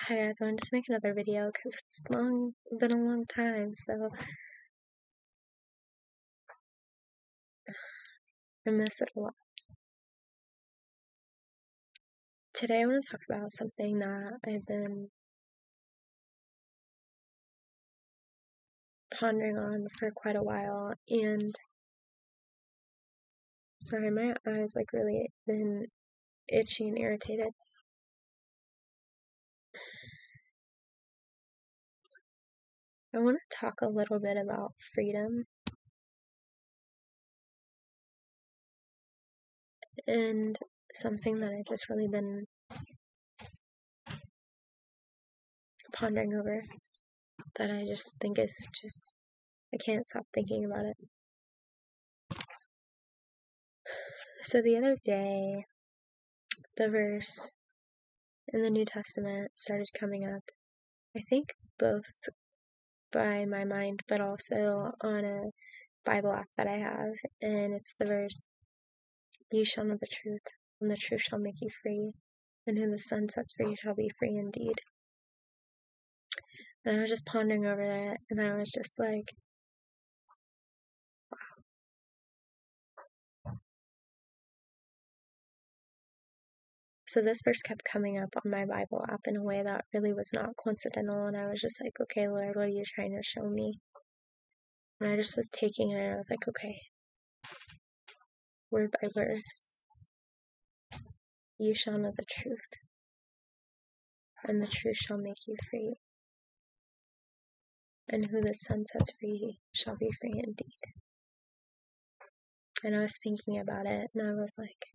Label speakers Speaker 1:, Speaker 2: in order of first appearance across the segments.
Speaker 1: Hi guys, I wanted to make another video because it's been a long time, so I miss it a lot. Today I want to talk about something that I've been pondering on for quite a while, and sorry, my eyes really been itchy and irritated. I want to talk a little bit about freedom and something that I've just really been pondering over that I just think is I can't stop thinking about it. So the other day, the verse in the New Testament started coming up, I think both by my mind, but also on a Bible app that I have, and it's the verse, "You shall know the truth, and the truth shall make you free, and whom the Son sets free shall be free indeed." And I was just pondering over that, and I was just like, wow. So this verse kept coming up on my Bible app in a way that really was not coincidental, and I was just like, okay, Lord, what are you trying to show me? And I just was taking it, and I was like, okay, word by word, you shall know the truth, and the truth shall make you free, and who the Son sets free shall be free indeed. And I was thinking about it, and I was like,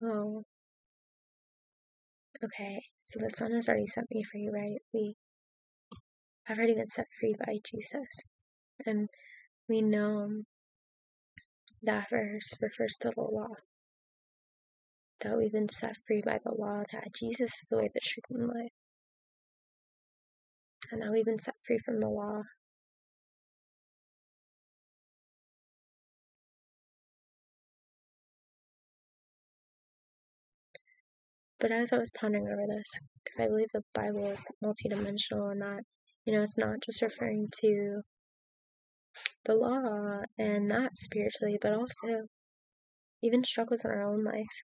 Speaker 1: oh, okay, so the Son has already set me free, right? I've already been set free by Jesus, and we know that verse refers to the law, that we've been set free by the law, that Jesus is the way, the truth, and life, and that we've been set free from the law. But as I was pondering over this, because I believe the Bible is multidimensional and that, it's not just referring to the law and not spiritually, but also even struggles in our own life.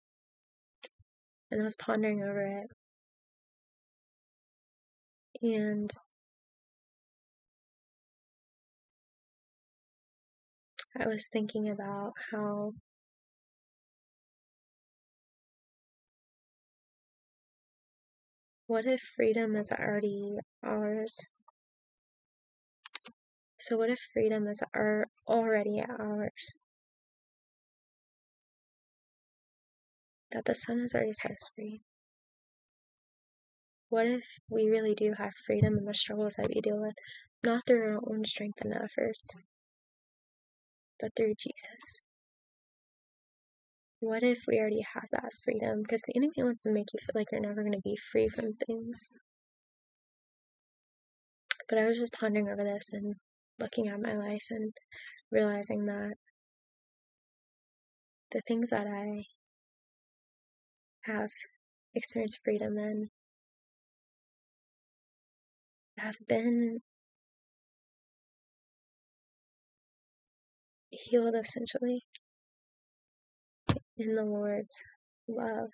Speaker 1: And I was pondering over it. And I was thinking about how what if freedom is already ours? So what if freedom is already ours? That the Son has already set us free. What if we really do have freedom in the struggles that we deal with, not through our own strength and efforts, but through Jesus? What if we already have that freedom? Because the enemy wants to make you feel like you're never going to be free from things. But I was just pondering over this and looking at my life and realizing that the things that I have experienced freedom in have been healed essentially in the Lord's love.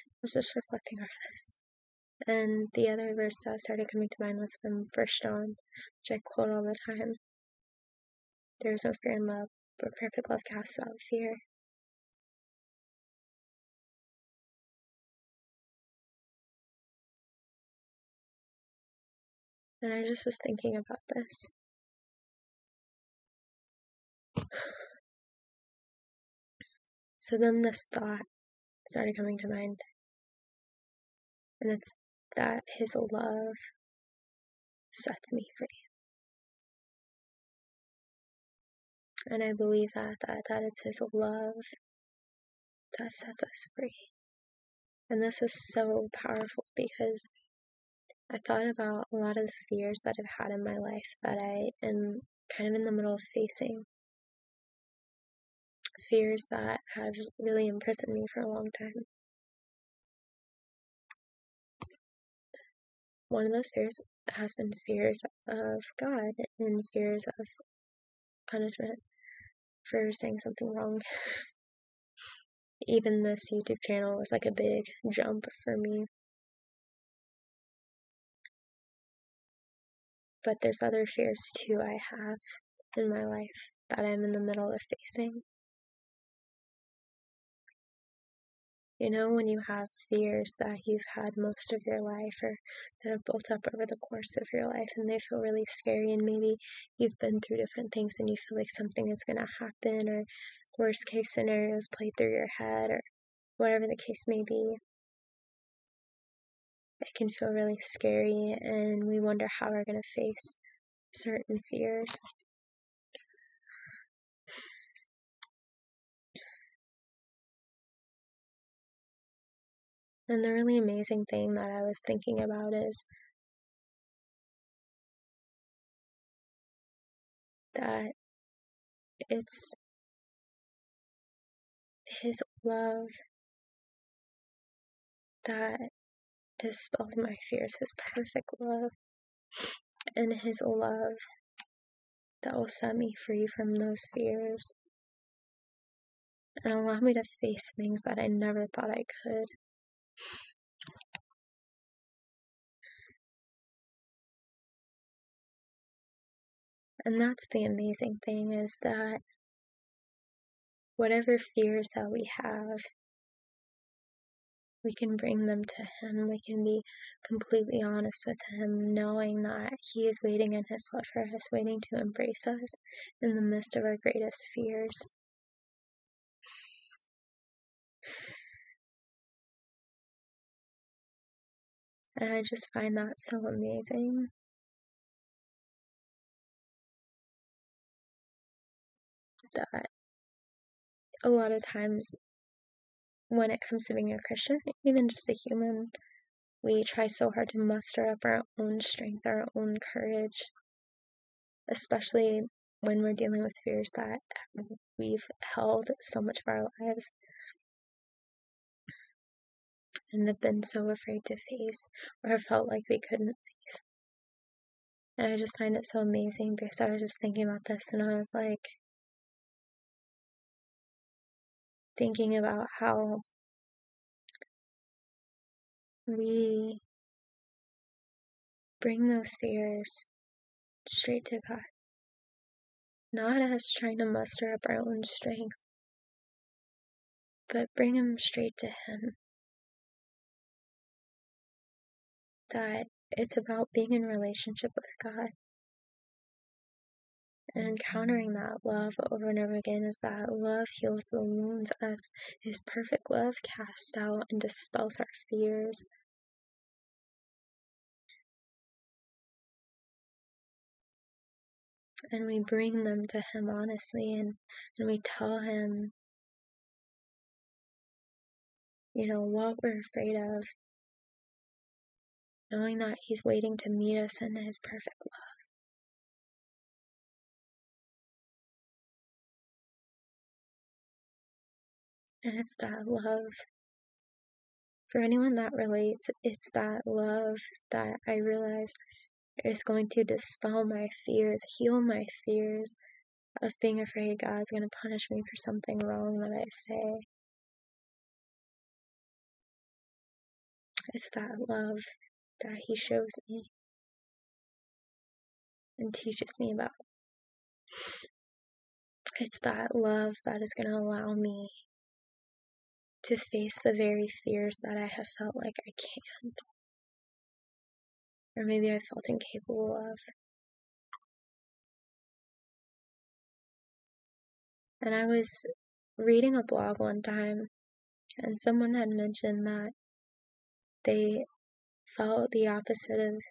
Speaker 1: I was just reflecting over this. And the other verse that started coming to mind was from 1 John, which I quote all the time. There is no fear in love, but perfect love casts out fear. And I just was thinking about this. So then this thought started coming to mind. And it's that His love sets me free. And I believe that it's His love that sets us free. And this is so powerful because I thought about a lot of the fears that I've had in my life that I am kind of in the middle of facing. fears that have really imprisoned me for a long time. One of those fears has been fears of God and fears of punishment for saying something wrong. Even this YouTube channel was like a big jump for me. But there's other fears too I have in my life that I'm in the middle of facing. You know, when you have fears that you've had most of your life or that have built up over the course of your life and they feel really scary, and maybe you've been through different things and you feel like something is going to happen, or worst case scenarios played through your head, or whatever the case may be. It can feel really scary and we wonder how we're going to face certain fears. And the really amazing thing that I was thinking about is that it's His love that dispels my fears, His perfect love, and His love that will set me free from those fears and allow me to face things that I never thought I could. And that's the amazing thing, is that whatever fears that we have, we can bring them to Him. We can be completely honest with Him, knowing that He is waiting in His love for us, waiting to embrace us in the midst of our greatest fears. And I just find that so amazing. That a lot of times when it comes to being a Christian, even just a human, we try so hard to muster up our own strength, our own courage, especially when we're dealing with fears that we've held so much of our lives and have been so afraid to face, or have felt like we couldn't face. And I just find it so amazing, because I was just thinking about this and I was like thinking about how we bring those fears straight to God. Not us trying to muster up our own strength, but bring them straight to Him. That it's about being in relationship with God and encountering that love over and over again, as that love heals the wounds, as His perfect love casts out and dispels our fears. And we bring them to Him honestly, and we tell Him, what we're afraid of, knowing that He's waiting to meet us in His perfect love. And it's that love. For anyone that relates, it's that love that I realize is going to dispel my fears, heal my fears of being afraid God's going to punish me for something wrong that I say. It's that love that He shows me and teaches me about. It's that love that is going to allow me to face the very fears that I have felt like I can't, or maybe I felt incapable of. And I was reading a blog one time, and someone had mentioned that they felt the opposite of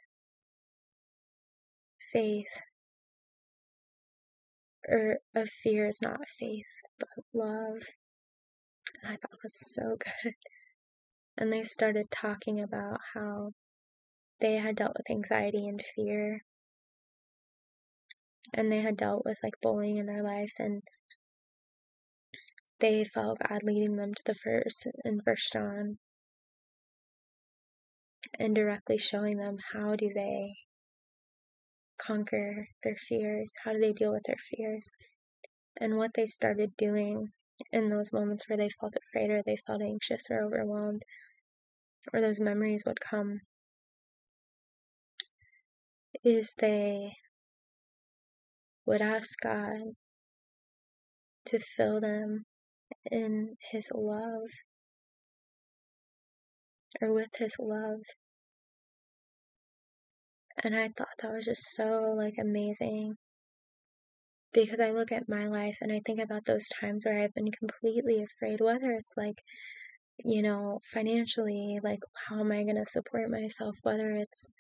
Speaker 1: faith, or of fear is not faith, but love. And I thought it was so good. And they started talking about how they had dealt with anxiety and fear, and they had dealt with like bullying in their life, and they felt God leading them to the verse in 1 John and directly showing them how do they conquer their fears, how do they deal with their fears. And what they started doing in those moments where they felt afraid or they felt anxious or overwhelmed, or those memories would come, is they would ask God to fill them in His love, or with His love. And I thought that was just so amazing, because I look at my life and I think about those times where I've been completely afraid, whether it's financially, how am I going to support myself, whether it's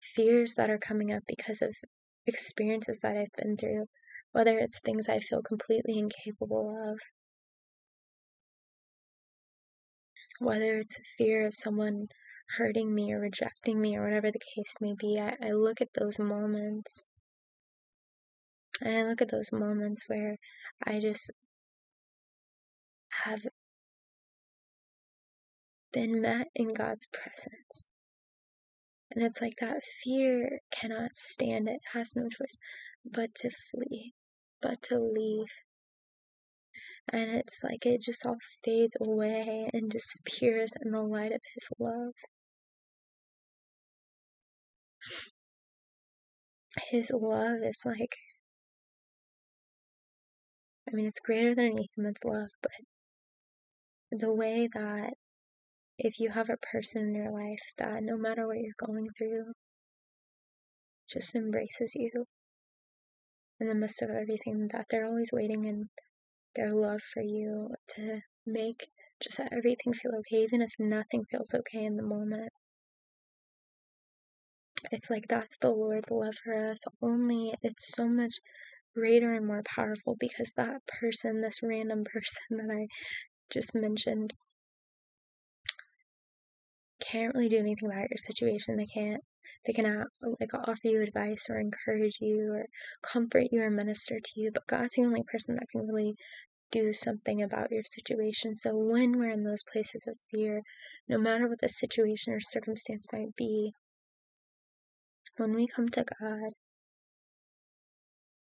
Speaker 1: fears that are coming up because of experiences that I've been through, whether it's things I feel completely incapable of, whether it's fear of someone hurting me or rejecting me or whatever the case may be. I look at those moments, and I look at those moments where I just have been met in God's presence. And it's like that fear cannot stand it, has no choice but to flee, but to leave. And it's like it just all fades away and disappears in the light of His love. His love is it's greater than any human's love, but the way that if you have a person in your life that no matter what you're going through, just embraces you in the midst of everything, that they're always waiting in their love for you to make just everything feel okay, even if nothing feels okay in the moment. It's like that's the Lord's love for us, only it's so much greater and more powerful because that person, this random person that I just mentioned, can't really do anything about your situation. They can offer you advice or encourage you or comfort you or minister to you, but God's the only person that can really do something about your situation. So when we're in those places of fear, no matter what the situation or circumstance might be, when we come to God,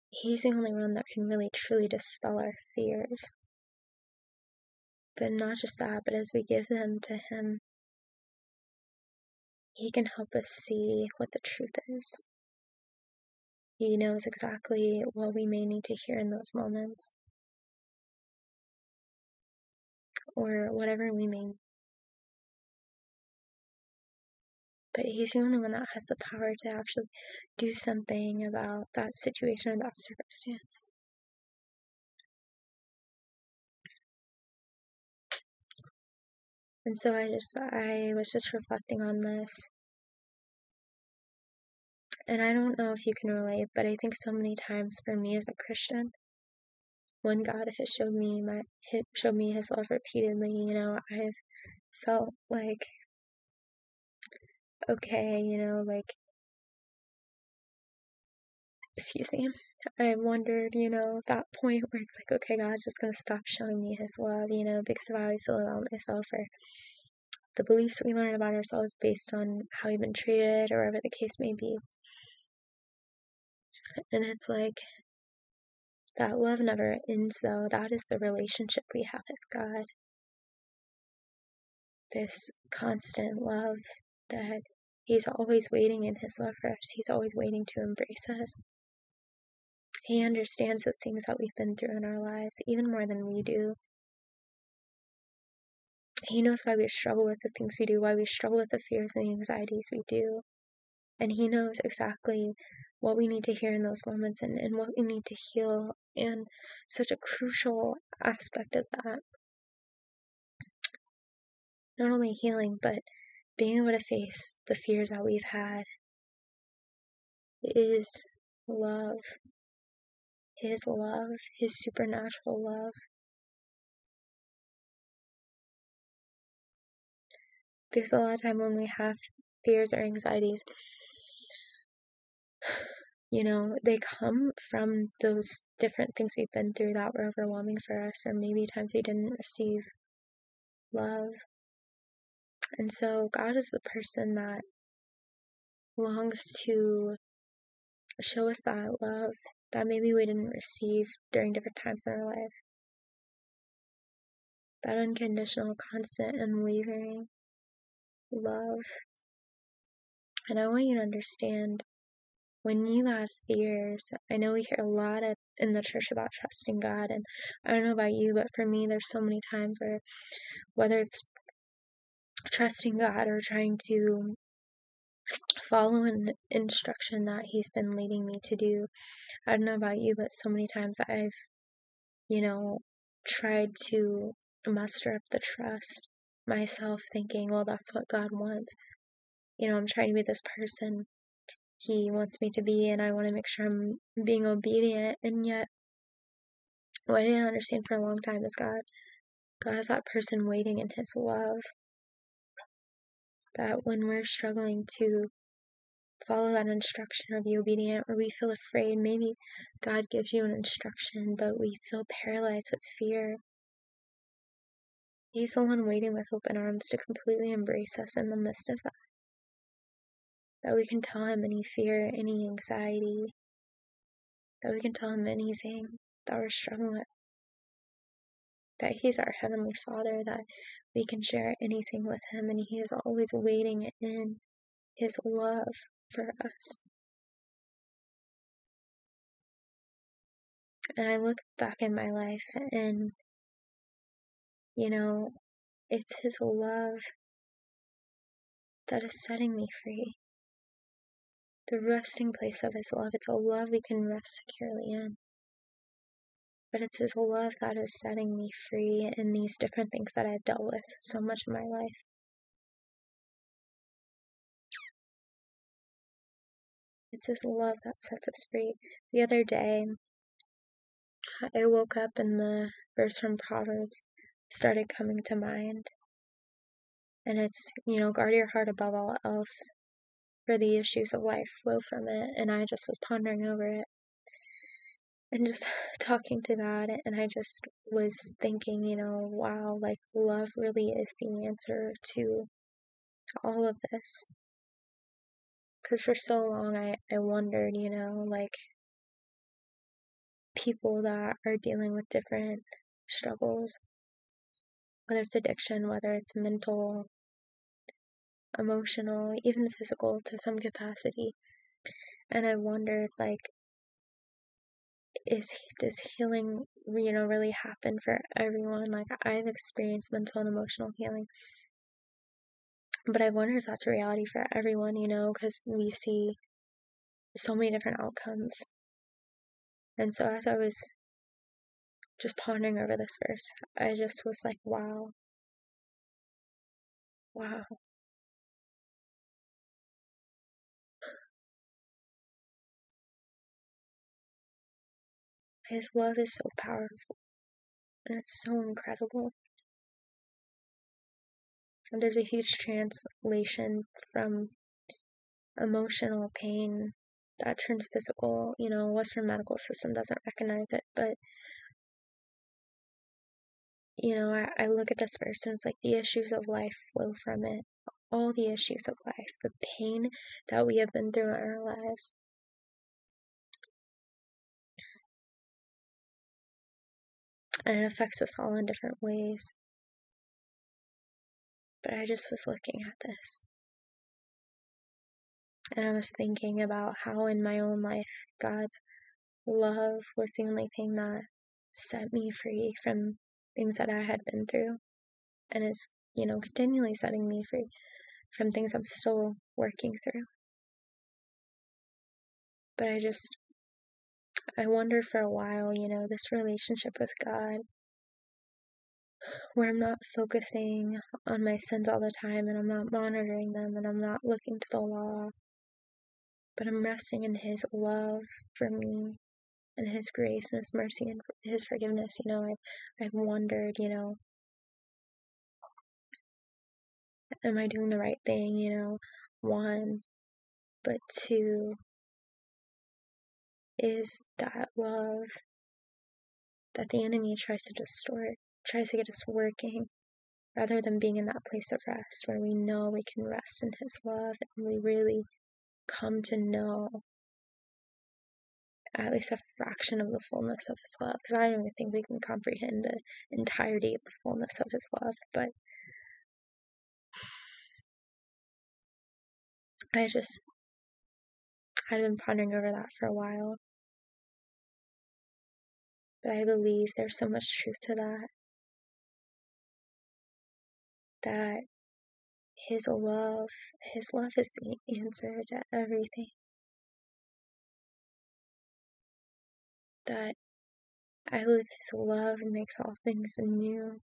Speaker 1: He's the only one that can really truly dispel our fears. But not just that, but as we give them to Him, He can help us see what the truth is. He knows exactly what we may need to hear in those moments, or whatever we may need. But He's the only one that has the power to actually do something about that situation or that circumstance. And so I was just reflecting on this. And I don't know if you can relate, but I think so many times for me as a Christian, when God has showed me His love repeatedly, I've felt okay, excuse me, I wondered, that point where it's like, okay, God's just gonna stop showing me His love, because of how I feel about myself, or the beliefs we learn about ourselves based on how we've been treated, or whatever the case may be. And it's like, that love never ends, though. That is the relationship we have with God. This constant love that He's always waiting in His love for us. He's always waiting to embrace us. He understands the things that we've been through in our lives, even more than we do. He knows why we struggle with the things we do, why we struggle with the fears and the anxieties we do. And He knows exactly what we need to hear in those moments and what we need to heal. And such a crucial aspect of that, not only healing, but being able to face the fears that we've had, is love. His love, His supernatural love. Because a lot of time when we have fears or anxieties, they come from those different things we've been through that were overwhelming for us, or maybe times we didn't receive love. And so God is the person that longs to show us that love that maybe we didn't receive during different times in our life. That unconditional, constant, unwavering love. And I want you to understand, when you have fears, I know we hear a lot in the church about trusting God, and I don't know about you, but for me, there's so many times where, whether it's trusting God or trying to follow an instruction that He's been leading me to do, I don't know about you, but so many times I've, tried to muster up the trust myself, thinking, well, that's what God wants. I'm trying to be this person He wants me to be, and I want to make sure I'm being obedient. And yet, what I didn't understand for a long time is God is that person waiting in His love. That when we're struggling to follow that instruction or be obedient, or we feel afraid, maybe God gives you an instruction, but we feel paralyzed with fear, He's the one waiting with open arms to completely embrace us in the midst of that. That we can tell Him any fear, any anxiety, that we can tell Him anything that we're struggling with. That He's our Heavenly Father, that we can share anything with Him, and He is always waiting in His love for us. And I look back in my life, and it's His love that is setting me free. The resting place of His love. It's a love we can rest securely in. But it's His love that is setting me free in these different things that I've dealt with so much in my life. It's His love that sets us free. The other day, I woke up and the verse from Proverbs started coming to mind. And it's, guard your heart above all else, for the issues of life flow from it. And I just was pondering over it and just talking to God. And I just was thinking, wow, like love really is the answer to all of this. Because for so long I wondered, like people that are dealing with different struggles, whether it's addiction, whether it's mental, emotional, even physical to some capacity. And I wondered, like, does healing, really happen for everyone? Like, I've experienced mental and emotional healing. But I wonder if that's a reality for everyone, because we see so many different outcomes. And so as I was just pondering over this verse, I just was like, wow. His love is so powerful, and it's so incredible. And there's a huge translation from emotional pain that turns physical. Western medical system doesn't recognize it, but I look at this verse and it's like the issues of life flow from it. All the issues of life, the pain that we have been through in our lives. And it affects us all in different ways. But I just was looking at this. And I was thinking about how in my own life, God's love was the only thing that set me free from things that I had been through. And is, continually setting me free from things I'm still working through. But I wondered for a while, this relationship with God, where I'm not focusing on my sins all the time, and I'm not monitoring them, and I'm not looking to the law, but I'm resting in His love for me, and His grace, and His mercy, and His forgiveness. I've wondered, am I doing the right thing, one, but two, is that love that the enemy tries to distort, tries to get us working, rather than being in that place of rest where we know we can rest in His love and we really come to know at least a fraction of the fullness of His love. Because I don't even think we can comprehend the entirety of the fullness of His love, but I've been pondering over that for a while. But I believe there's so much truth to that His love is the answer to everything. That I believe His love makes all things new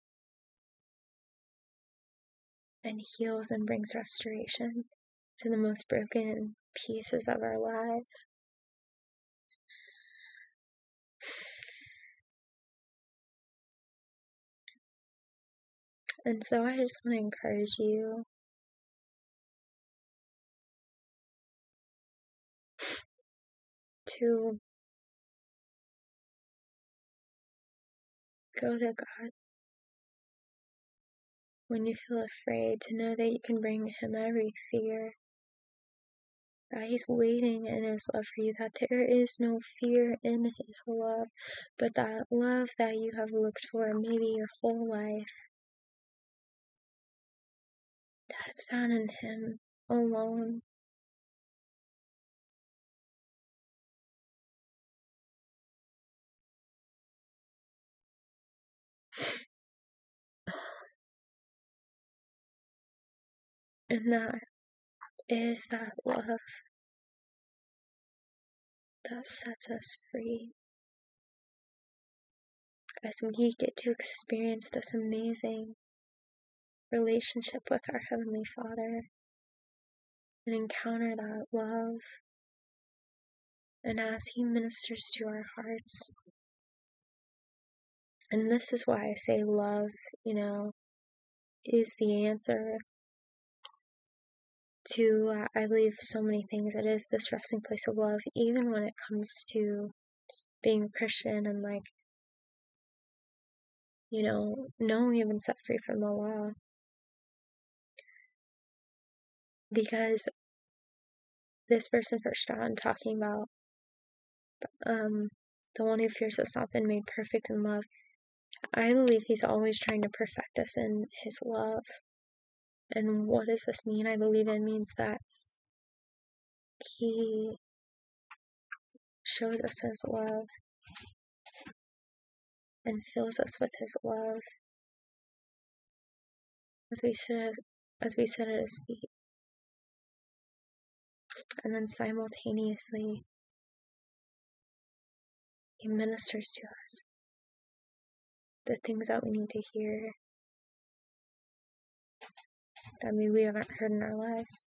Speaker 1: and heals and brings restoration to the most broken pieces of our lives. And so I just want to encourage you to go to God when you feel afraid, to know that you can bring Him every fear, that He's waiting in His love for you, that there is no fear in His love, but that love that you have looked for maybe your whole life, that it's found in Him alone. And that is that love that sets us free as we get to experience this amazing relationship with our Heavenly Father and encounter that love. And as He ministers to our hearts, and this is why I say love, is the answer to, I believe, so many things. It is this resting place of love, even when it comes to being a Christian and knowing we've been set free from the law. Because this verse in 1 John talking about the one who fears has not been made perfect in love, I believe He's always trying to perfect us in His love. And what does this mean? I believe it means that He shows us His love and fills us with His love as we sit at His feet. And then simultaneously, He ministers to us the things that we need to hear, that maybe we haven't heard in our lives.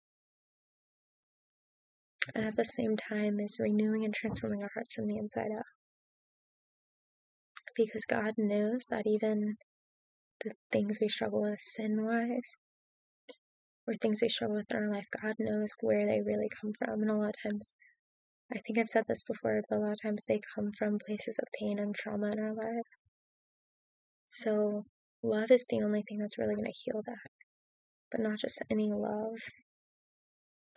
Speaker 1: And at the same time is renewing and transforming our hearts from the inside out. Because God knows that even the things we struggle with sin-wise, or things we struggle with in our life, God knows where they really come from. And a lot of times, I think I've said this before, but a lot of times they come from places of pain and trauma in our lives. So love is the only thing that's really going to heal that. But not just any love,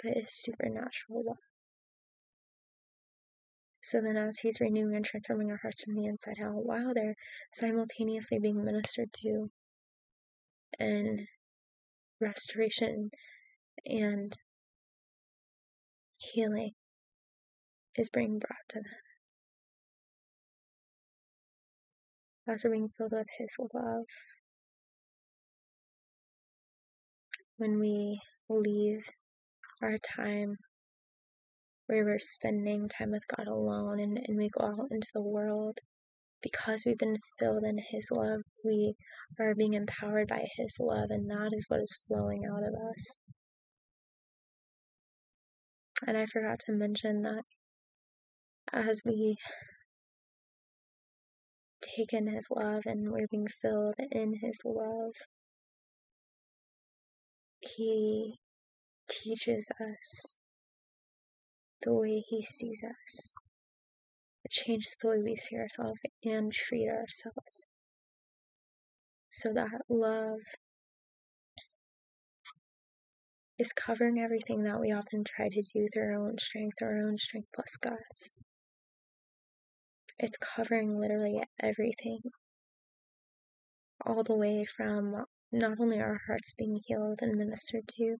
Speaker 1: but it's supernatural love. So then as He's renewing and transforming our hearts from the inside out, while they're simultaneously being ministered to, and restoration and healing is being brought to them. As we're being filled with His love, when we leave our time where we're spending time with God alone and we go out into the world, because we've been filled in His love, we are being empowered by His love, and that is what is flowing out of us. And I forgot to mention that as we take in His love and we're being filled in His love, He teaches us the way He sees us. it changes the way we see ourselves and treat ourselves. So that love is covering everything that we often try to do through our own strength plus God's. It's covering literally everything, all the way from not only our hearts being healed and ministered to,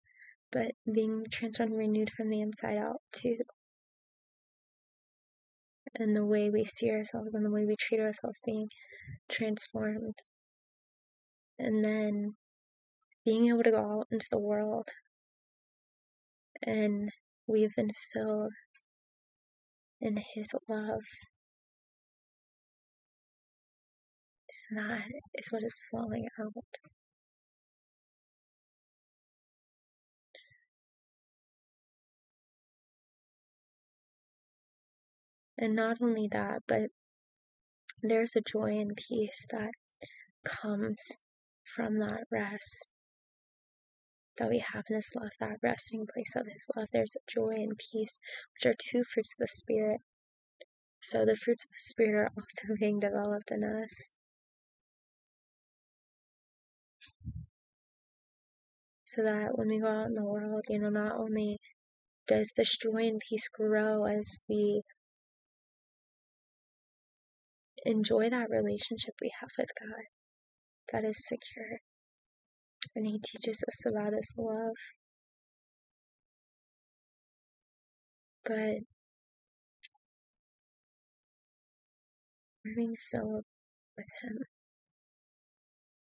Speaker 1: but being transformed and renewed from the inside out too. And the way we see ourselves and the way we treat ourselves being transformed. And then being able to go out into the world and we've been filled in His love. And that is what is flowing out. And not only that, but there's a joy and peace that comes from that rest that we have in His love, that resting place of His love. There's a joy and peace, which are two fruits of the Spirit. So the fruits of the Spirit are also being developed in us. So that when we go out in the world, not only does this joy and peace grow as we enjoy that relationship we have with God that is secure. And He teaches us about His love. But we're being filled with Him.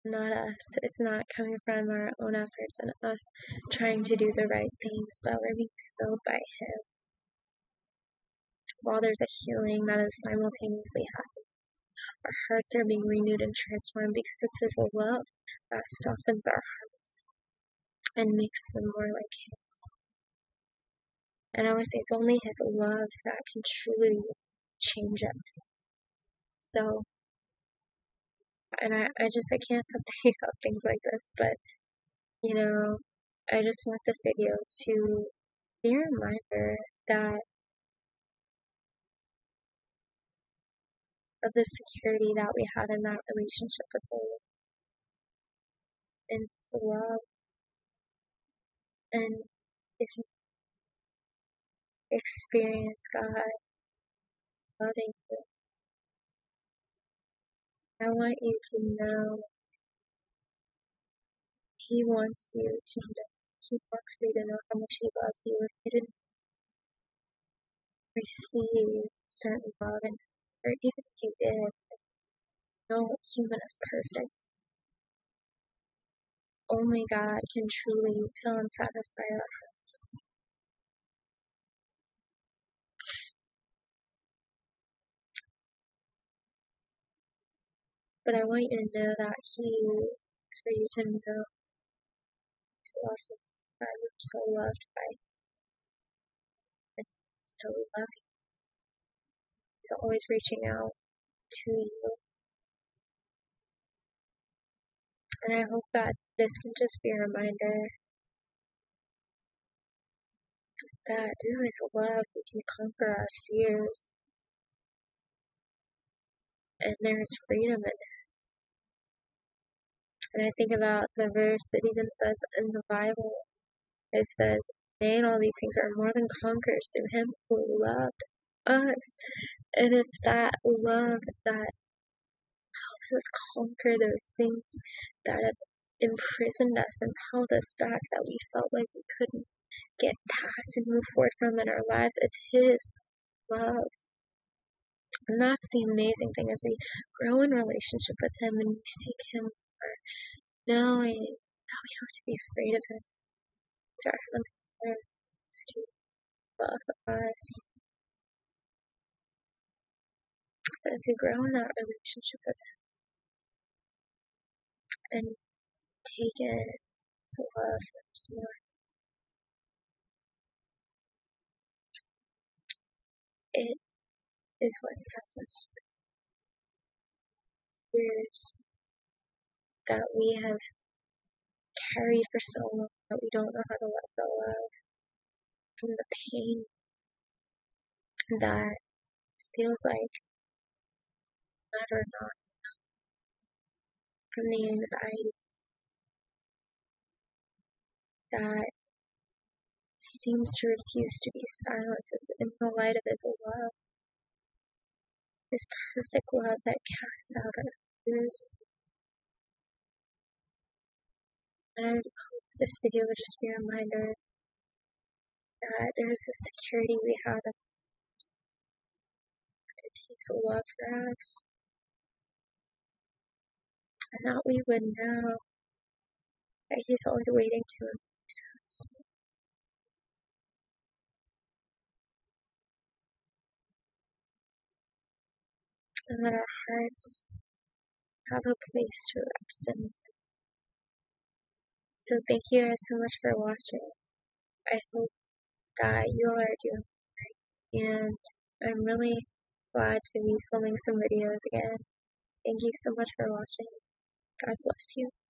Speaker 1: Not us. It's not coming from our own efforts and us trying to do the right things, but we're being filled by Him. While there's a healing that is simultaneously happening, our hearts are being renewed and transformed because it's His love that softens our hearts and makes them more like His. And I would say it's only His love that can truly change us. So, and I can't stop thinking about things like this, but, I just want this video to be a reminder that of the security that we have in that relationship with the Lord and His love. And if you experience God loving you, I want you to know He wants you to know. He wants for you to know how much He loves you. If you didn't receive certain love, or even if you did, no human is perfect. Only God can truly fill and satisfy our hearts. But I want you to know that He wants for you to know His love for you. That you're so loved by Him. And He's still loving. He's always reaching out to you. And I hope that this can just be a reminder that through His love we can conquer our fears. And there is freedom in it. And I think about the verse that even says in the Bible, it says, "Nay, and all these things are more than conquerors through Him who loved us." And it's that love that helps us conquer those things that have imprisoned us and held us back, that we felt like we couldn't get past and move forward from in our lives. It's His love. And that's the amazing thing, as we grow in relationship with Him and we seek Him more, knowing that we have to be afraid of Him. It's our Heavenly Father to love us. But as we grow in that relationship with Him and take in His love from us more, it is what sets us free. Fears that we have carried for so long that we don't know how to let go of, from the pain that feels like, no matter or not, from the anxiety that seems to refuse to be silenced. It's in the light of His love, His perfect love that casts out our fears. And I hope this video would just be a reminder that there is a security we have in His love for us, and that we would know that He's always waiting to embrace us, and that our hearts have a place to rest in. So thank you guys so much for watching. I hope that you all are doing great, and I'm really glad to be filming some videos again. Thank you so much for watching. God bless you.